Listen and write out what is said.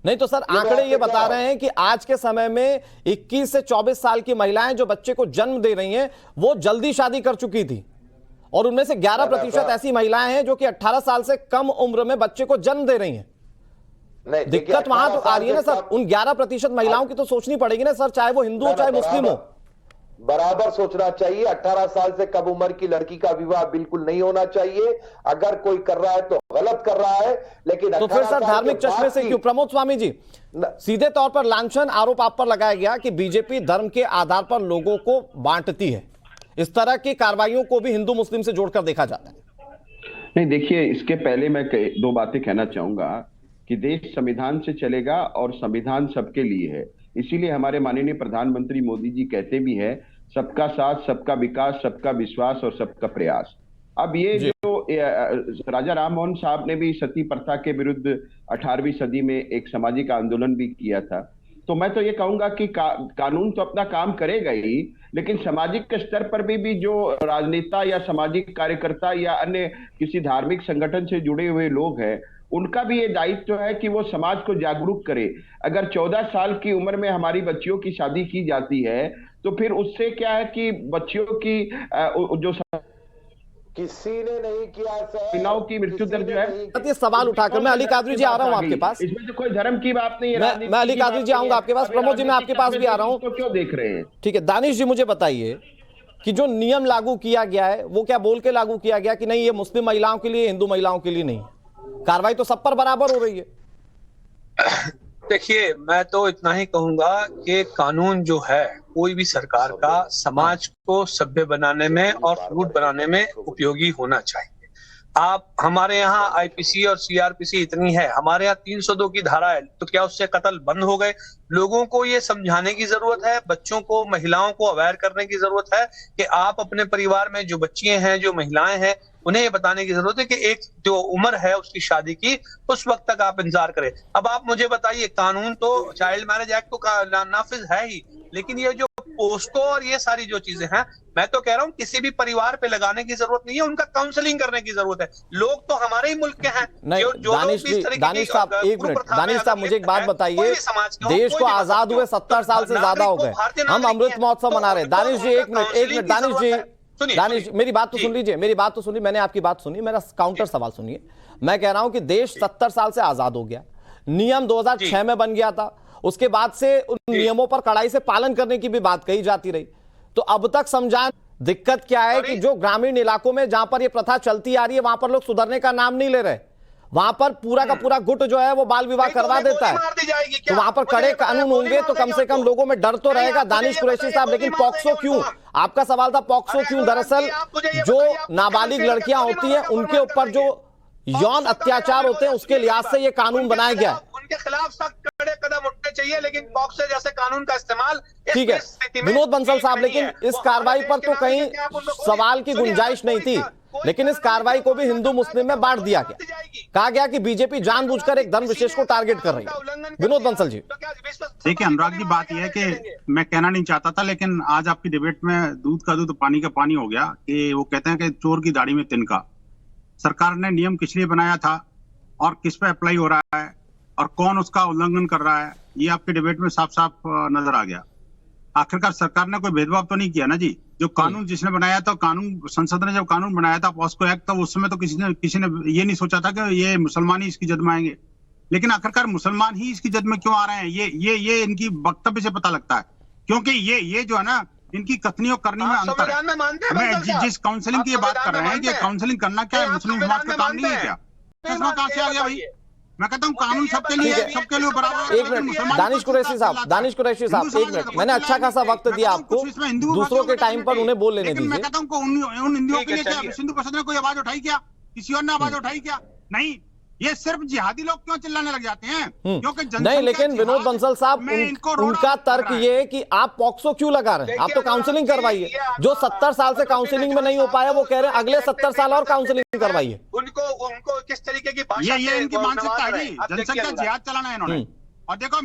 नहीं तो सर आंकड़े ये बता रहे हैं कि आज के समय में 21 से 24 साल की महिलाएं जो बच्चे को जन्म दे रही हैं वो जल्दी शादी कर चुकी थी, और उनमें से 11% ऐसी महिलाएं हैं जो कि 18 साल से कम उम्र में बच्चे को जन्म दे रही हैं। दिक्कत वहां तो आ रही है ना सर, उन 11% महिलाओं की तो सोचनी पड़ेगी ना सर, चाहे वो हिंदू हो चाहे मुस्लिम हो। बराबर सोचना चाहिए। 18 साल से कम उम्र की लड़की का विवाह बिल्कुल नहीं होना चाहिए। अगर कोई कर रहा है तो गलत कर रहा है, लेकिन तो फिर सर धार्मिक चश्मे से क्यों? प्रमोद स्वामी जी, सीधे तौर पर लांछन आरोप आप पर लगाया गया कि बीजेपी धर्म के आधार पर लोगों को बांटती है। इस तरह की कार्रवाइयों को भी हिंदू मुस्लिम से जोड़कर देखा जाता है। नहीं, देखिए, इसके पहले मैं दो बातें कहना चाहूंगा कि देश संविधान से चलेगा और संविधान सबके लिए है। इसीलिए हमारे माननीय प्रधानमंत्री मोदी जी कहते भी हैं, सबका साथ, सबका विकास, सबका विश्वास और सबका प्रयास। अब ये जो राजा राम मोहन साहब ने भी सती प्रथा के विरुद्ध 18वीं सदी में एक सामाजिक आंदोलन भी किया था। तो मैं तो ये कहूंगा कि कानून तो अपना काम करेगा ही, लेकिन सामाजिक स्तर पर भी जो राजनेता या सामाजिक कार्यकर्ता या अन्य किसी धार्मिक संगठन से जुड़े हुए लोग हैं, उनका भी ये दायित्व है कि वो समाज को जागरूक करे। अगर 14 साल की उम्र में हमारी बच्चियों की शादी की जाती है तो फिर उससे क्या है कि बच्चियों की जो किसी ने नहीं किया सर, महिलाओं की मृत्यु दर जो है। ये सवाल उठाकर मैं अली कादरी जी आ रहा हूं आपके पास। इसमें तो कोई धर्म की बात नहीं है, मैं अली कादरी जी आऊंगा आपके पास। प्रमोद जी मैं आपके पास भी आ रहा हूं। तो क्यों देख रहे हैं? ठीक है, दानिश जी मुझे बताइए कि जो नियम लागू किया गया है वो क्या बोल के लागू किया गया कि नहीं ये मुस्लिम महिलाओं के लिए, हिंदू महिलाओं के लिए नहीं? कार्रवाई तो सब पर बराबर हो रही है। देखिए, मैं तो इतना ही कहूंगा कि कानून जो है कोई भी सरकार का समाज को सभ्य बनाने में और फ्लूइड बनाने में उपयोगी होना चाहिए। आप हमारे यहाँ आईपीसी और सीआरपीसी इतनी है, हमारे यहाँ 302 की धारा है, तो क्या उससे कत्ल बंद हो गए? लोगों को ये समझाने की जरूरत है, बच्चों को, महिलाओं को अवेयर करने की जरूरत है कि आप अपने परिवार में जो बच्चियां हैं, जो महिलाएं हैं, उन्हें ये बताने की जरूरत है कि एक जो उम्र है उसकी शादी की, उस वक्त तक आप इंतजार करें। अब आप मुझे बताइए, कानून तो चाइल्ड मैरिज एक्ट तो नाफिज है ही, लेकिन ये जो पोस्को और ये सारी जो चीजें हैं, मैं तो कह रहा हूँ किसी भी परिवार पे लगाने की जरूरत नहीं है, उनका काउंसलिंग करने की जरूरत है। लोग तो हमारे ही मुल्क के हैं। दानिश साहब एक मिनट, दानिश साहब मुझे एक बात बताइए, देश को आजाद हुए 70 साल से ज्यादा हो गए, हम अमृत महोत्सव मना रहे हैं। दानिश जी एक मिनट दानिश जी, दानिश मेरी बात तो सुन लीजिए, मेरी बात तो सुनिए, मैंने आपकी बात सुनी, मेरा काउंटर सवाल सुनिए। मैं कह रहा हूं कि देश 70 साल से आजाद हो गया, नियम 2006 में बन गया था, उसके बाद से उन नियमों पर कड़ाई से पालन करने की भी बात कही जाती रही। तो अब तक समझा दिक्कत क्या है कि जो ग्रामीण इलाकों में जहां पर ये प्रथा चलती आ रही है वहां पर लोग सुधरने का नाम नहीं ले रहे, वहां पर पूरा का पूरा गुट जो है वो बाल विवाह करवा देता है। तो वहां पर कड़े कानून होंगे तो कम से कम लोगों में डर तो रहेगा। दानिश कुरैशी साहब, लेकिन पॉक्सो क्यों? आपका सवाल था पॉक्सो क्यों? दरअसल जो नाबालिग लड़कियां होती हैं उनके ऊपर जो यौन अत्याचार होते हैं उसके लिहाज से ये कानून बनाया गया है। उनके खिलाफ सख्त कड़े कदम उठने चाहिए, लेकिन पॉक्सो जैसे कानून का इस्तेमाल ठीक है विनोद बंसल साहब, लेकिन इस कार्रवाई पर तो कहीं सवाल की गुंजाइश नहीं थी, लेकिन इस कार्रवाई को भी हिंदू मुस्लिम में बांट दिया गया। कहा गया कि बीजेपी जानबूझकर एक धर्म विशेष को टारगेट कर रही है। विनोद बंसल जी देखिए, अनुराग जी, बात यह है कि मैं कहना नहीं चाहता था, लेकिन आज आपकी डिबेट में दूध का दूध पानी का पानी हो गया कि वो कहते हैं कि चोर की दाढ़ी में तिनका। सरकार ने नियम किस लिए बनाया था और किस पे अप्लाई हो रहा है और कौन उसका उल्लंघन कर रहा है, ये आपके डिबेट में साफ साफ नजर आ गया। आखिरकार सरकार ने कोई भेदभाव तो नहीं किया ना जी। जो कानून जिसने बनाया था, कानून संसद ने जब कानून बनाया था पॉस्को एक्ट, तो उस समय तो किसी ने ये नहीं सोचा था कि ये मुसलमान ही इसकी जद में आएंगे। लेकिन आखिरकार मुसलमान ही इसकी जद में क्यों आ रहे हैं, ये इनकी वक्तव्य से पता लगता है। क्योंकि ये जो है ना, इनकी कथनियों करने में अंतर है। मैं जिस काउंसलिंग की बात कर रहे हैं कि काउंसलिंग करना क्या है, मुस्लिम समाज का काम नहीं है क्या? इसमें कहां से आ गया भाई? मैं कहता हूँ कानून सबके लिए बराबर। एक मिनट दानिश कुरैशी साहब, एक मिनट, मैंने अच्छा खासा वक्त दिया आपको, दूसरों के टाइम पर उन्हें बोल लेने दीजिए। मैं कहता हूँ उन हिंदुओं के लिए क्या सिंधु परिषद ने कोई आवाज उठाई क्या? किसी और ने आवाज उठाई क्या? नहीं। ये सिर्फ जिहादी लोग क्यों चिल्लाने लग जाते हैं? क्योंकि नहीं, लेकिन विनोद बंसल साहब उनका तर्क ये है कि आप पॉक्सो क्यों लगा रहे हैं? आप तो काउंसलिंग करवाइए। जो 70 साल से काउंसलिंग में नहीं हो पाया वो कह रहे हैं अगले 70 साल और काउंसलिंग करवाइए। उनको किस तरीके की ये इनकी मानसिकता है जी, जनसंख्या जिहाद चलाना है इन्होंने। और देखो